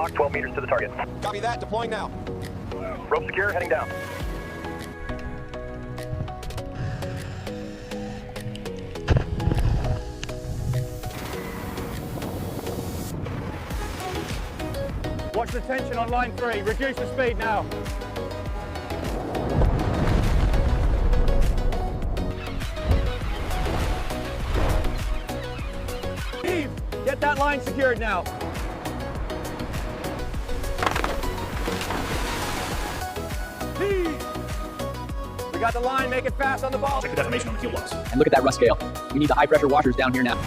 lock, 12 meters to the target. Copy that, deploying now. Rope secure, heading down. Watch the tension on line 3. Reduce the speed now. Steve, get that line secured now. Steve! We got the line, make it fast on the ball. Check the deformation on the keel blocks. And look at that rust scale. We need the high pressure washers down here now.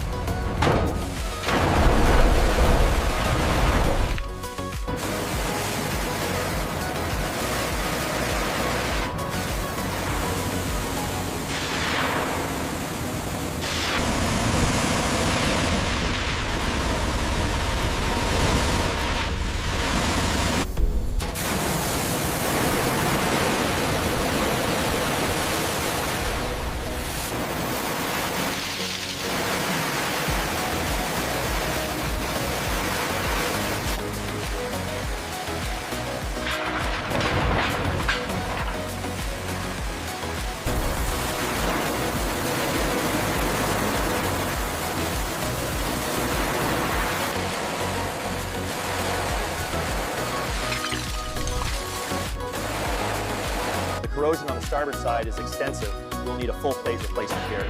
Corrosion on the starboard side is extensive. We'll need a full plate replacement here.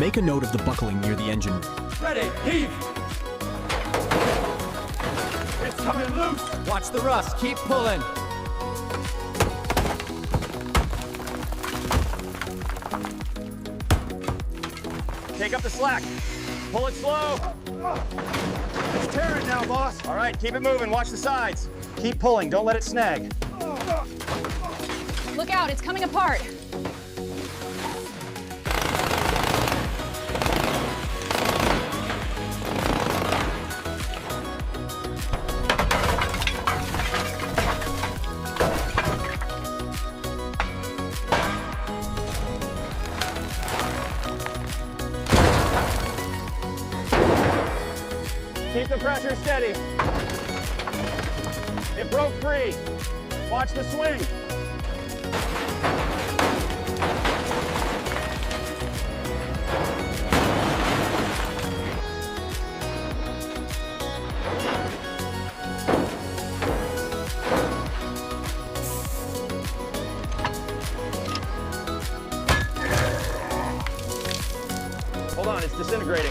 Make a note of the buckling near the engine room. Ready, heave! It's coming loose! Watch the rust, keep pulling. Take up the slack. Pull it slow. It's tearing now, boss. All right, keep it moving. Watch the sides. Keep pulling. Don't let it snag. Look out, it's coming apart. Keep the pressure steady. It broke free. Watch the swing. Hold on, it's disintegrating.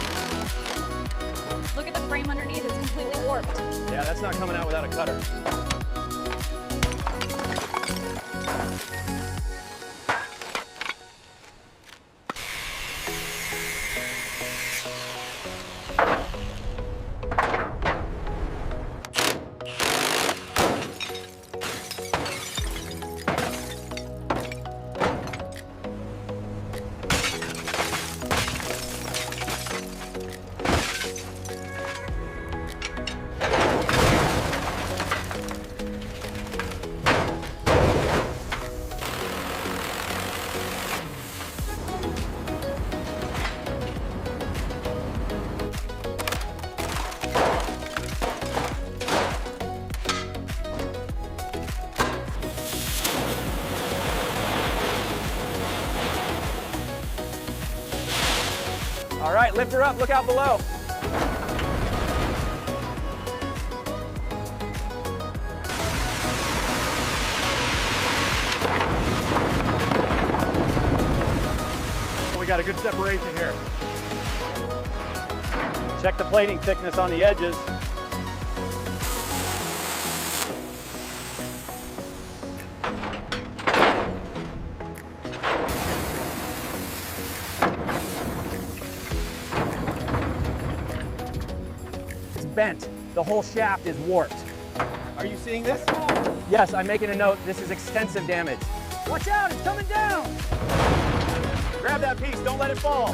Look at the frame underneath, it's completely warped. Yeah, that's not coming out without a cutter. All right, lift her up, look out below. We got a good separation here. Check the plating thickness on the edges. Bent. The whole shaft is warped. Are you seeing this? Yes, I'm making a note. This is extensive damage. Watch out, it's coming down! Grab that piece, don't let it fall.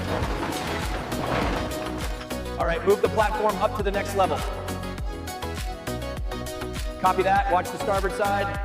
All right, move the platform up to the next level. Copy that, watch the starboard side.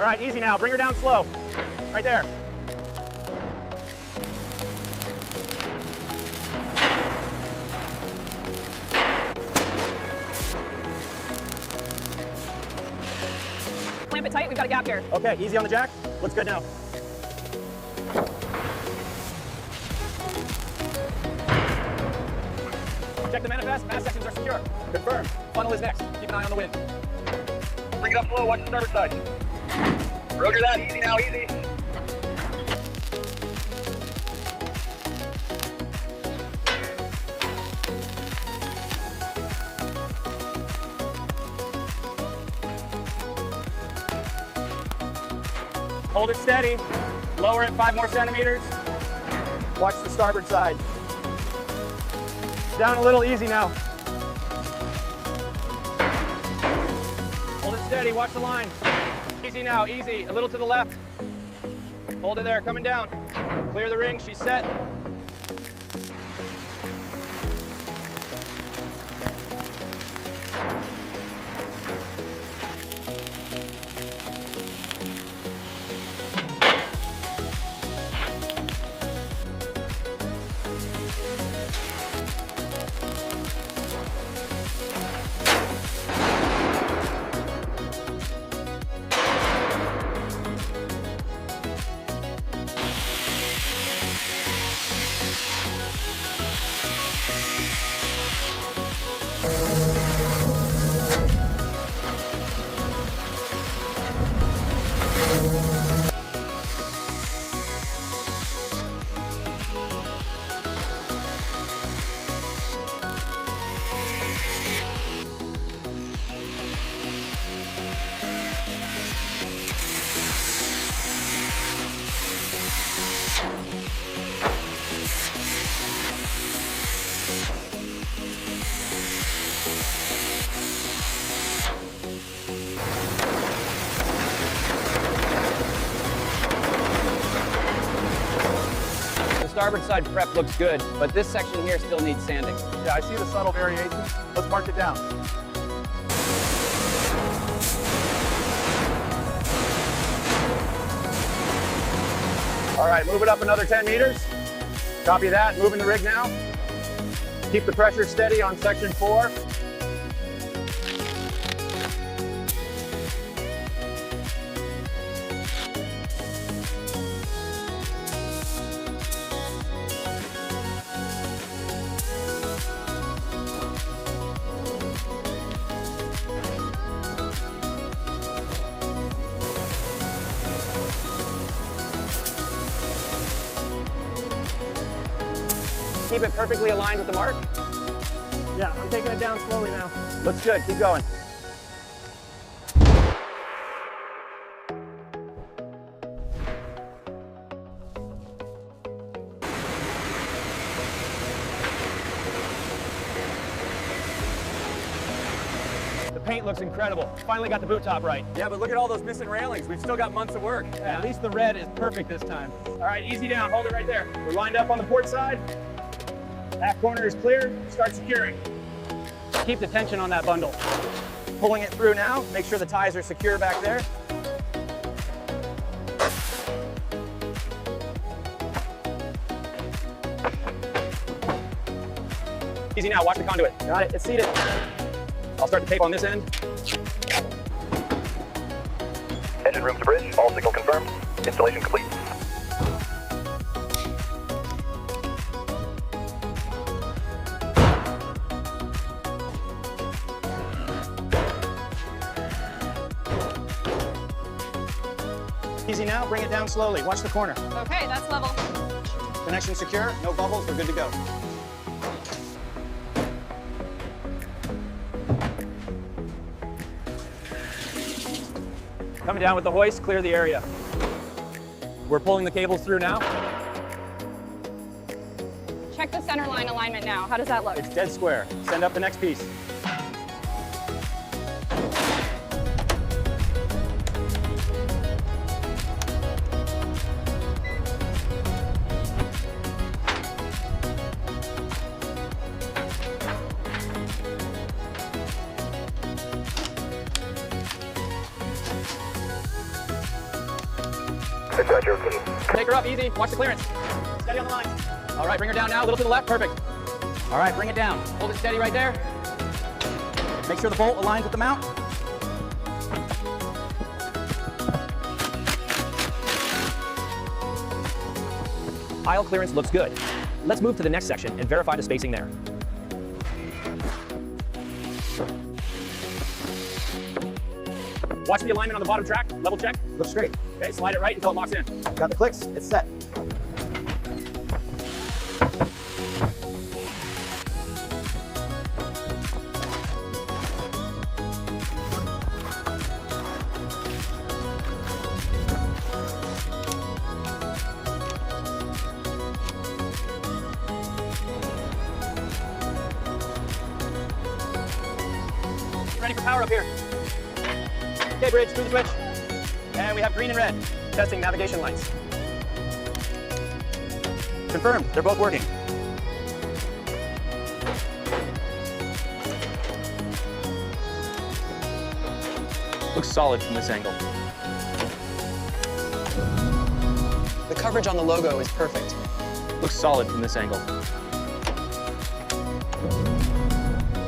right, easy now. Bring her down slow. Right there. Clamp it tight, we've got a gap here. Okay, easy on the jack. Looks good now. Check the manifest. Mast sections are secure. Confirmed. Funnel is next. Keep an eye on the wind. Bring it up slow, watch the starboard side. Roger that, easy now, easy. Hold it steady. Lower it 5 more centimeters. Watch the starboard side. Down a little, easy now. Hold it steady, watch the line. Easy now, easy. A little to the left. Hold it there, coming down. Clear the ring, she's set. Starboard side prep looks good, but this section here still needs sanding. Yeah, I see the subtle variations. Let's mark it down. All right, move it up another 10 meters. Copy that, moving the rig now. Keep the pressure steady on section 4. Keep it perfectly aligned with the mark. Yeah, I'm taking it down slowly now. Looks good, keep going. The paint looks incredible. Finally got the boot top right. Yeah, but look at all those missing railings. We've still got months of work. Yeah, at least the red is perfect this time. All right, easy down, hold it right there. We're lined up on the port side. Back corner is clear, start securing. Keep the tension on that bundle. Pulling it through now, make sure the ties are secure back there. Easy now, watch the conduit. Got it, it's seated. I'll start the tape on this end. Engine room to bridge, all signal confirmed. Installation complete. Easy now, bring it down slowly. Watch the corner. Okay, that's level. Connection secure, no bubbles, we're good to go. Coming down with the hoist, clear the area. We're pulling the cables through now. Check the center line alignment now. How does that look? It's dead square. Send up the next piece. Roger, okay. Take her up, easy. Watch the clearance. Steady on the line. All right, bring her down now. A little to the left. Perfect. All right, bring it down. Hold it steady right there. Make sure the bolt aligns with the mount. Aisle clearance looks good. Let's move to the next section and verify the spacing there. Watch the alignment on the bottom track. Level check. Looks straight. Okay, slide it right until it locks in. Got the clicks. It's set. Ready for power up here. Okay, bridge, through the switch. And we have green and red. Testing navigation lights. Confirmed, they're both working. Looks solid from this angle. The coverage on the logo is perfect. Looks solid from this angle.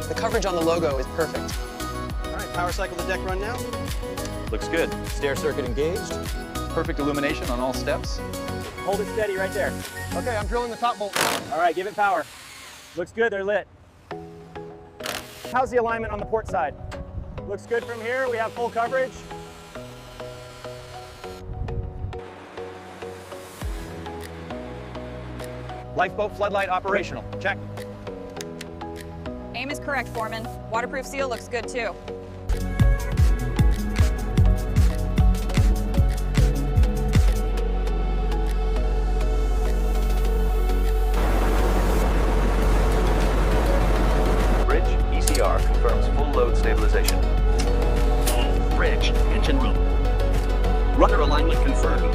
The coverage on the logo is perfect. All right, power cycle the deck run now. Looks good. Stair circuit engaged. Perfect illumination on all steps. Hold it steady right there. Okay, I'm drilling the top bolt. All right, give it power. Looks good, they're lit. How's the alignment on the port side? Looks good from here, we have full coverage. Lifeboat floodlight operational. Check. Aim is correct, Foreman. Waterproof seal looks good too. Bridge ECR confirms full load stabilization. Bridge, engine room. Rudder alignment confirmed.